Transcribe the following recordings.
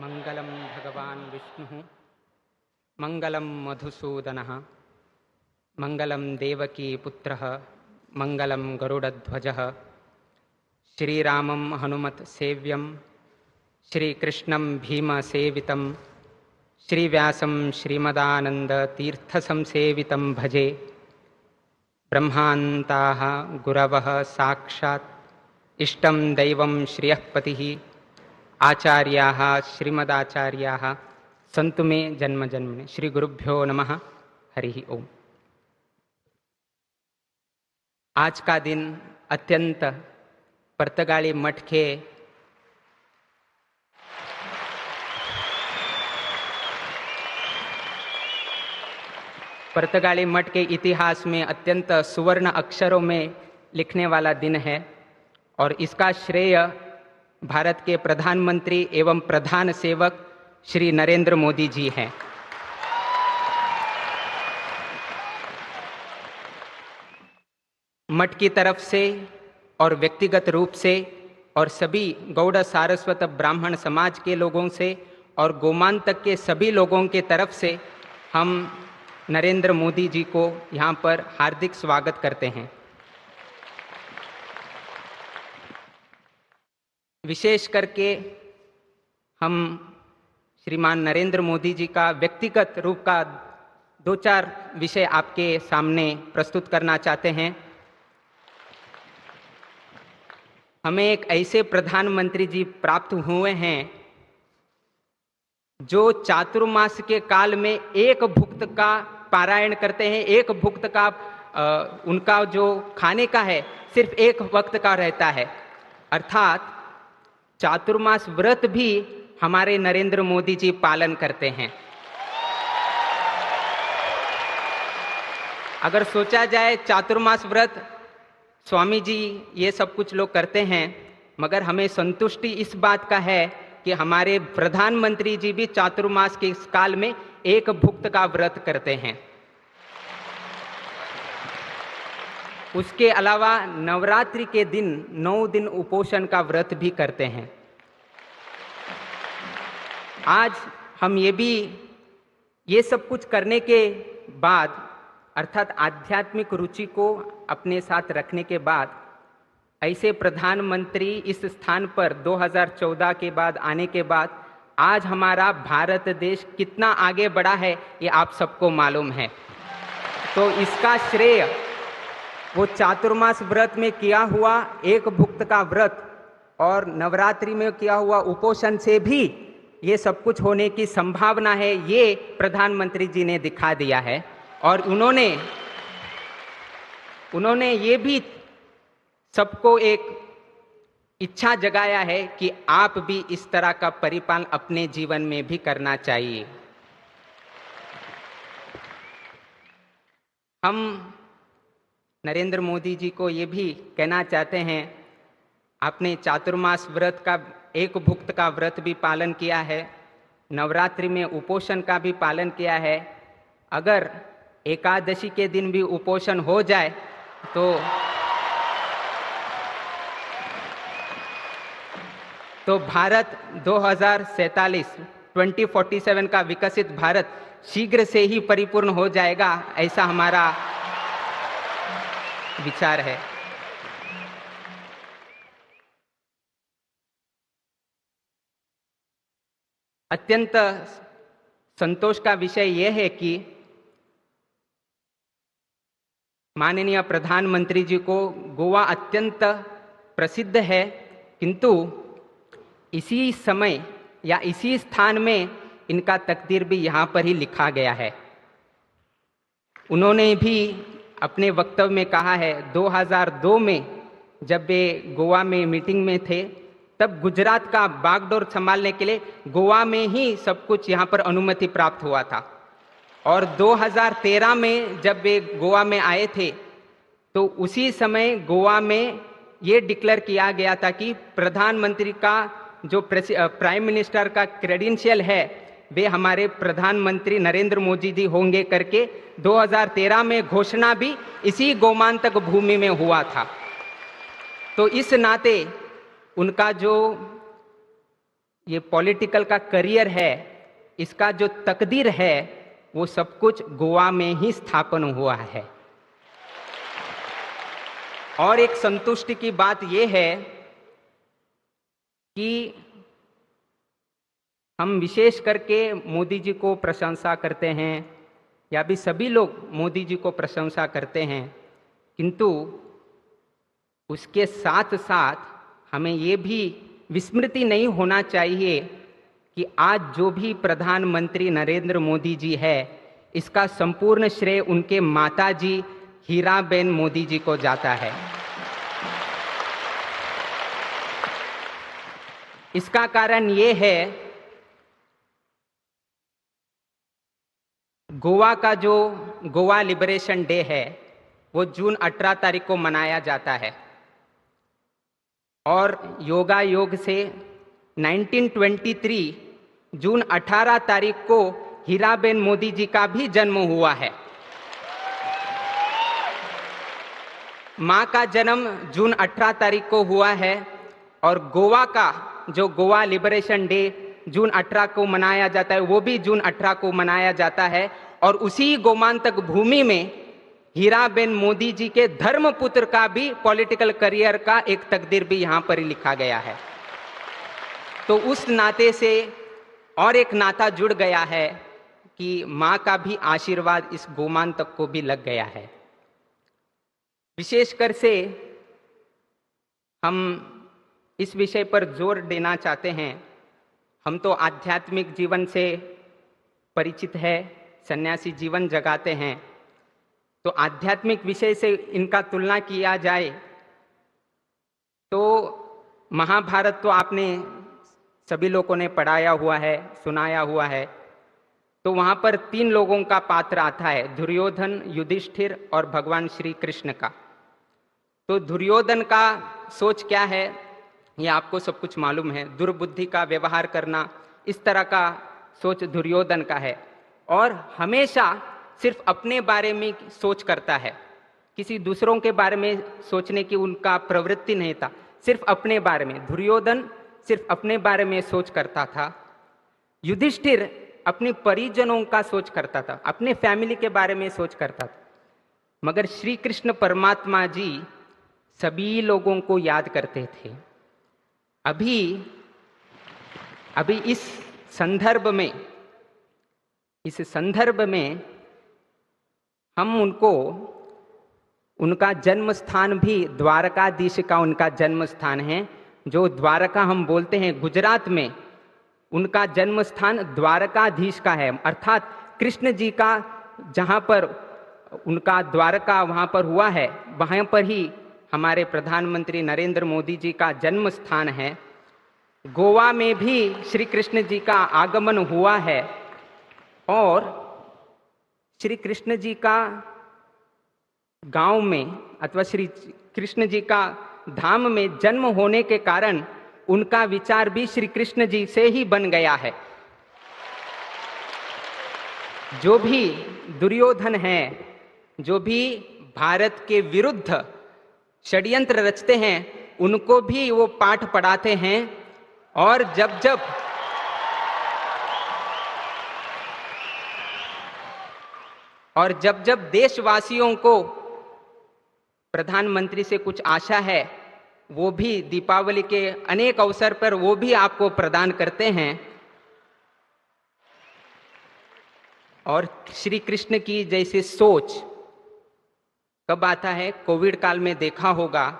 मंगलम भगवान विष्णु मंगलम मधुसूदनः मंगलम देवकी पुत्रः मंगलम गरुडध्वजः श्रीरामं हनुमत सेव्यं श्रीकृष्णं भीमसेवितं श्रीव्यासं श्रीमदानंद तीर्थसंसेवितं भजे। ब्रह्मान्ताः गुरवः साक्षात् इष्टं दैवं श्रियःपतिः आचार्याः श्रीमदाचार्याः सन्तु मे जन्म जन्मने। श्री गुरुभ्यो नमः। हरि ओम। आज का दिन अत्यंत पर्तगाली मठ के पर्तगाली मठ के इतिहास में अत्यंत सुवर्ण अक्षरों में लिखने वाला दिन है और इसका श्रेय भारत के प्रधानमंत्री एवं प्रधान सेवक श्री नरेंद्र मोदी जी हैं। मठ की तरफ से और व्यक्तिगत रूप से और सभी गौड़ सारस्वत ब्राह्मण समाज के लोगों से और गोमांतक के सभी लोगों के तरफ से हम नरेंद्र मोदी जी को यहाँ पर हार्दिक स्वागत करते हैं। विशेष करके हम श्रीमान नरेंद्र मोदी जी का व्यक्तिगत रूप का दो चार विषय आपके सामने प्रस्तुत करना चाहते हैं। हमें एक ऐसे प्रधानमंत्री जी प्राप्त हुए हैं जो चातुर्मास के काल में एक भुक्त का पारायण करते हैं। एक भुक्त का उनका जो खाने का है सिर्फ एक वक्त का रहता है, अर्थात चातुर्मास व्रत भी हमारे नरेंद्र मोदी जी पालन करते हैं। अगर सोचा जाए चातुर्मास व्रत स्वामी जी ये सब कुछ लोग करते हैं, मगर हमें संतुष्टि इस बात का है कि हमारे प्रधानमंत्री जी भी चातुर्मास के इस काल में एक भुक्त का व्रत करते हैं। उसके अलावा नवरात्रि के दिन 9 दिन उपोषण का व्रत भी करते हैं। आज हम ये सब कुछ करने के बाद, अर्थात आध्यात्मिक रुचि को अपने साथ रखने के बाद, ऐसे प्रधानमंत्री इस स्थान पर 2014 के बाद आने के बाद आज हमारा भारत देश कितना आगे बढ़ा है ये आप सबको मालूम है। तो इसका श्रेय वो चातुर्मास व्रत में किया हुआ एक भुक्त का व्रत और नवरात्रि में किया हुआ उपोषण से भी ये सब कुछ होने की संभावना है, ये प्रधानमंत्री जी ने दिखा दिया है। और उन्होंने ये भी सबको एक इच्छा जगाया है कि आप भी इस तरह का परिपालन अपने जीवन में भी करना चाहिए। हम नरेंद्र मोदी जी को ये भी कहना चाहते हैं, आपने चातुर्मास व्रत का एक भुक्त का व्रत भी पालन किया है, नवरात्रि में उपोषण का भी पालन किया है। अगर एकादशी के दिन भी उपोषण हो जाए तो भारत 2047 का विकसित भारत शीघ्र से ही परिपूर्ण हो जाएगा, ऐसा हमारा विचार है। अत्यंत संतोष का विषय यह है कि माननीय प्रधानमंत्री जी को गोवा अत्यंत प्रसिद्ध है, किंतु इसी समय या इसी स्थान में इनका तकदीर भी यहाँ पर ही लिखा गया है। उन्होंने भी अपने वक्तव्य में कहा है, 2002 में जब वे गोवा में मीटिंग में थे तब गुजरात का बागडोर संभालने के लिए गोवा में ही सब कुछ यहाँ पर अनुमति प्राप्त हुआ था। और 2013 में जब वे गोवा में आए थे तो उसी समय गोवा में ये डिक्लेयर किया गया था कि प्रधानमंत्री का जो प्राइम मिनिस्टर का क्रेडेंशियल है वे हमारे प्रधानमंत्री नरेंद्र मोदी जी होंगे करके 2013 में घोषणा भी इसी गोमांतक भूमि में हुआ था। तो इस नाते उनका जो ये पॉलिटिकल का करियर है, इसका जो तकदीर है वो सब कुछ गोवा में ही स्थापन हुआ है। और एक संतुष्टि की बात यह है कि हम विशेष करके मोदी जी को प्रशंसा करते हैं, या भी सभी लोग मोदी जी को प्रशंसा करते हैं, किंतु उसके साथ साथ हमें ये भी विस्मृति नहीं होना चाहिए कि आज जो भी प्रधानमंत्री नरेंद्र मोदी जी है, इसका संपूर्ण श्रेय उनके माताजी हीराबेन मोदी जी को जाता है। इसका कारण ये है, गोवा का जो गोवा लिबरेशन डे है वो जून 18 तारीख को मनाया जाता है, और योगा योग से 1923 जून 18 तारीख को हीराबेन मोदी जी का भी जन्म हुआ है। मां का जन्म जून 18 तारीख को हुआ है, और गोवा का जो गोवा लिबरेशन डे जून 18 को मनाया जाता है वो भी जून 18 को मनाया जाता है। और उसी गोमांतक भूमि में हीराबेन मोदी जी के धर्मपुत्र का भी पॉलिटिकल करियर का एक तकदीर भी यहां पर ही लिखा गया है। तो उस नाते से और एक नाता जुड़ गया है कि मां का भी आशीर्वाद इस गोमांतक को भी लग गया है। विशेषकर से हम इस विषय पर जोर देना चाहते हैं, हम तो आध्यात्मिक जीवन से परिचित है, सन्यासी जीवन जगाते हैं, तो आध्यात्मिक विषय से इनका तुलना किया जाए तो महाभारत तो आपने सभी लोगों ने पढ़ाया हुआ है, सुनाया हुआ है। तो वहां पर 3 लोगों का पात्र आता है, दुर्योधन, युधिष्ठिर और भगवान श्री कृष्ण का। तो दुर्योधन का सोच क्या है ये आपको सब कुछ मालूम है, दुर्बुद्धि का व्यवहार करना, इस तरह का सोच दुर्योधन का है, और हमेशा सिर्फ अपने बारे में सोच करता है, किसी दूसरों के बारे में सोचने की उनका प्रवृत्ति नहीं था, सिर्फ अपने बारे में। दुर्योधन सिर्फ अपने बारे में सोच करता था। युधिष्ठिर अपने परिजनों का सोच करता था, अपने फैमिली के बारे में सोच करता था। मगर श्री कृष्ण परमात्मा जी सभी लोगों को याद करते थे। अभी इस संदर्भ में हम उनको, उनका जन्म स्थान भी द्वारकाधीश का उनका जन्म स्थान है। जो द्वारका हम बोलते हैं गुजरात में, उनका जन्म स्थान द्वारकाधीश का है, अर्थात कृष्ण जी का जहां पर उनका द्वारका वहां पर हुआ है, वहां पर ही हमारे प्रधानमंत्री नरेंद्र मोदी जी का जन्म स्थान है। गोवा में भी श्री कृष्ण जी का आगमन हुआ है, और श्री कृष्ण जी का गांव में अथवा श्री कृष्ण जी का धाम में जन्म होने के कारण उनका विचार भी श्री कृष्ण जी से ही बन गया है। जो भी दुर्योधन है, जो भी भारत के विरुद्ध षड्यंत्र रचते हैं, उनको भी वो पाठ पढ़ाते हैं। और जब जब देशवासियों को प्रधानमंत्री से कुछ आशा है, वो भी दीपावली के अनेक अवसर पर वो भी आपको प्रदान करते हैं। और श्री कृष्ण की जैसे सोच कब आता है, कोविड काल में देखा होगा,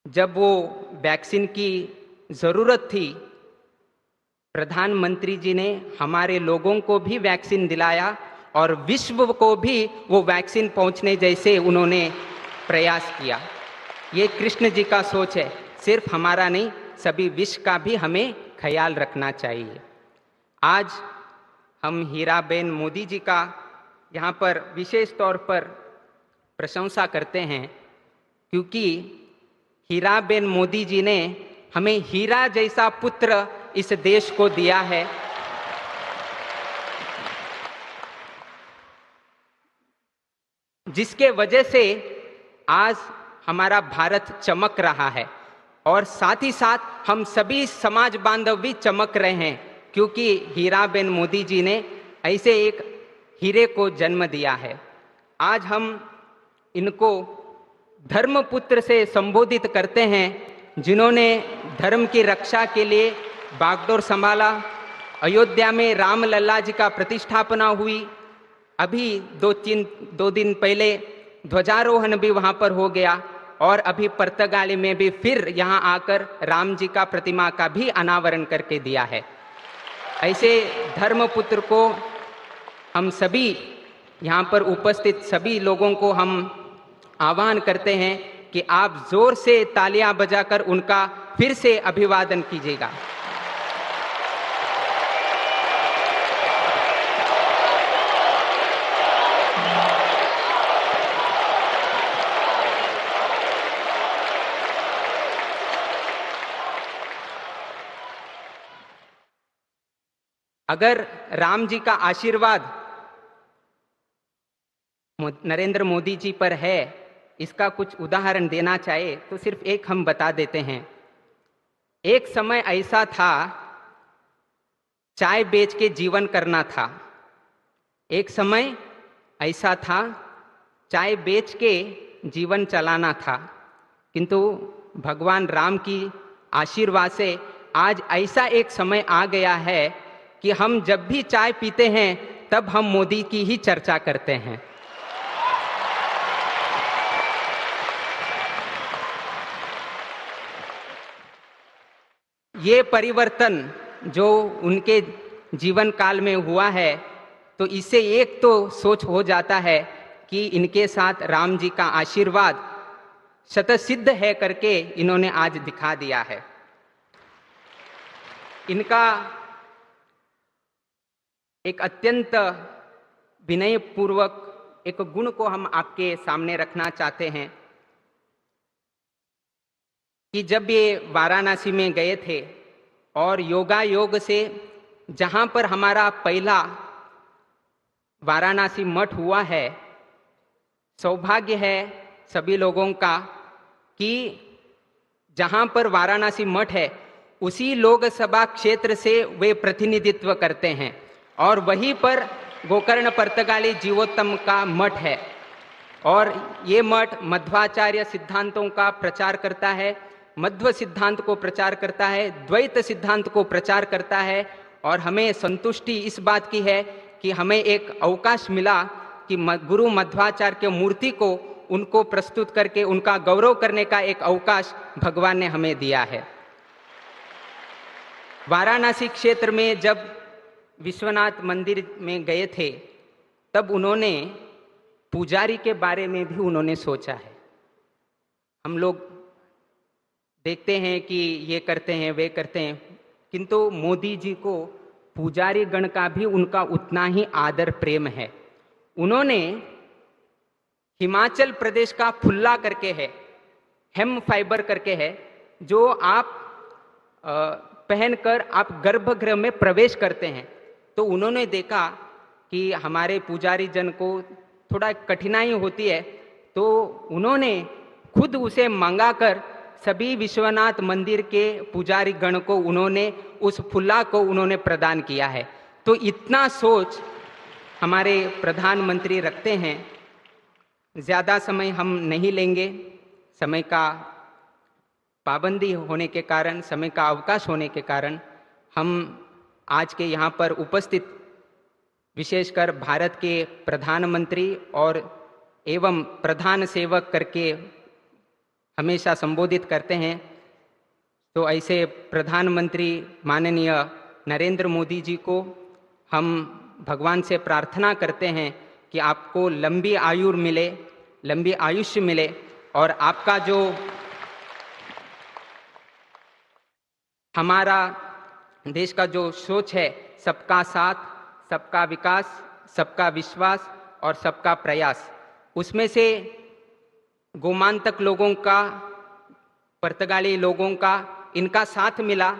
जब वो वैक्सीन की जरूरत थी, प्रधानमंत्री जी ने हमारे लोगों को भी वैक्सीन दिलाया और विश्व को भी वो वैक्सीन पहुंचने जैसे उन्होंने प्रयास किया। ये कृष्ण जी का सोच है, सिर्फ हमारा नहीं, सभी विश्व का भी हमें ख्याल रखना चाहिए। आज हम हीराबेन मोदी जी का यहाँ पर विशेष तौर पर प्रशंसा करते हैं, क्योंकि हीराबेन मोदी जी ने हमें हीरा जैसा पुत्र इस देश को दिया है। जिसके वजह से आज हमारा भारत चमक रहा है। और साथ ही साथ हम सभी समाज बांधव भी चमक रहे हैं, क्योंकि हीराबेन मोदी जी ने ऐसे एक हीरे को जन्म दिया है। आज हम इनको धर्मपुत्र से संबोधित करते हैं, जिन्होंने धर्म की रक्षा के लिए बागडोर संभाला। अयोध्या में रामलला जी का प्रतिष्ठापना हुई। अभी दो दिन पहले ध्वजारोहण भी वहां पर हो गया, और अभी पुर्तगाली में भी फिर यहाँ आकर राम जी का प्रतिमा का भी अनावरण करके दिया है। ऐसे धर्मपुत्र को हम सभी यहाँ पर उपस्थित सभी लोगों को हम आह्वान करते हैं कि आप जोर से तालियां बजाकर उनका फिर से अभिवादन कीजिएगा। अगर राम जी का आशीर्वाद नरेंद्र मोदी जी पर है, इसका कुछ उदाहरण देना चाहे तो सिर्फ एक हम बता देते हैं। एक समय ऐसा था, चाय बेच के जीवन करना था। एक समय ऐसा था, चाय बेच के जीवन चलाना था, किंतु भगवान राम की आशीर्वाद से आज ऐसा एक समय आ गया है कि हम जब भी चाय पीते हैं तब हम मोदी की ही चर्चा करते हैं। ये परिवर्तन जो उनके जीवन काल में हुआ है, तो इससे एक तो सोच हो जाता है कि इनके साथ राम जी का आशीर्वाद शतसिद्ध है करके इन्होंने आज दिखा दिया है। इनका एक अत्यंत विनयपूर्वक एक गुण को हम आपके सामने रखना चाहते हैं कि जब ये वाराणसी में गए थे और योगा योग से जहां पर हमारा पहला वाराणसी मठ हुआ है, सौभाग्य है सभी लोगों का कि जहां पर वाराणसी मठ है उसी लोकसभा क्षेत्र से वे प्रतिनिधित्व करते हैं, और वहीं पर गोकर्ण पुर्तगाली जीवोत्तम का मठ है। और ये मठ मध्वाचार्य सिद्धांतों का प्रचार करता है, मध्व सिद्धांत को प्रचार करता है, द्वैत सिद्धांत को प्रचार करता है। और हमें संतुष्टि इस बात की है कि हमें एक अवकाश मिला कि गुरु मध्वाचार्य के मूर्ति को उनको प्रस्तुत करके उनका गौरव करने का एक अवकाश भगवान ने हमें दिया है। वाराणसी क्षेत्र में जब विश्वनाथ मंदिर में गए थे तब उन्होंने पुजारी के बारे में भी उन्होंने सोचा है। हम लोग देखते हैं कि ये करते हैं वे करते हैं, किंतु मोदी जी को पुजारी गण का भी उनका उतना ही आदर प्रेम है। उन्होंने हिमाचल प्रदेश का फुल्ला करके है, हेम फाइबर करके है, जो आप पहनकर आप गर्भगृह में प्रवेश करते हैं। तो उन्होंने देखा कि हमारे पुजारी जन को थोड़ा कठिनाई होती है, तो उन्होंने खुद उसे मंगाकर सभी विश्वनाथ मंदिर के पुजारी गण को उन्होंने उस फुल्ला को उन्होंने प्रदान किया है। तो इतना सोच हमारे प्रधानमंत्री रखते हैं। ज़्यादा समय हम नहीं लेंगे, समय का पाबंदी होने के कारण, समय का अवकाश होने के कारण हम आज के यहाँ पर उपस्थित विशेषकर भारत के प्रधानमंत्री और एवं प्रधान सेवक करके हमेशा संबोधित करते हैं, तो ऐसे प्रधानमंत्री माननीय नरेंद्र मोदी जी को हम भगवान से प्रार्थना करते हैं कि आपको लंबी आयु मिले, लंबी आयुष्य मिले, और आपका जो हमारा देश का जो सोच है, सबका साथ, सबका विकास, सबका विश्वास और सबका प्रयास, उसमें से गोमांतक लोगों का, पुर्तगाली लोगों का इनका साथ मिला।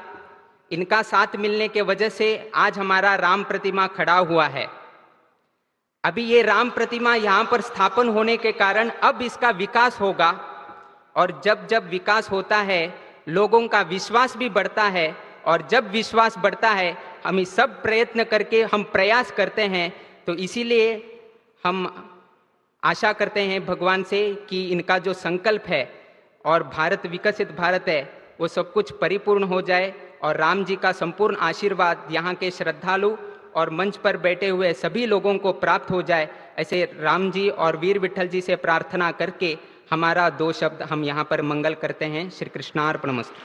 इनका साथ मिलने के वजह से आज हमारा राम प्रतिमा खड़ा हुआ है। अभी ये राम प्रतिमा यहाँ पर स्थापन होने के कारण अब इसका विकास होगा, और जब जब विकास होता है लोगों का विश्वास भी बढ़ता है। और जब विश्वास बढ़ता है, हम इस सब प्रयत्न करके हम प्रयास करते हैं, तो इसीलिए हम आशा करते हैं भगवान से कि इनका जो संकल्प है और भारत विकसित भारत है, वो सब कुछ परिपूर्ण हो जाए और राम जी का संपूर्ण आशीर्वाद यहाँ के श्रद्धालु और मंच पर बैठे हुए सभी लोगों को प्राप्त हो जाए। ऐसे राम जी और वीर विठल जी से प्रार्थना करके हमारा 2 शब्द हम यहाँ पर मंगल करते हैं। श्री कृष्णार्पणमस्तु।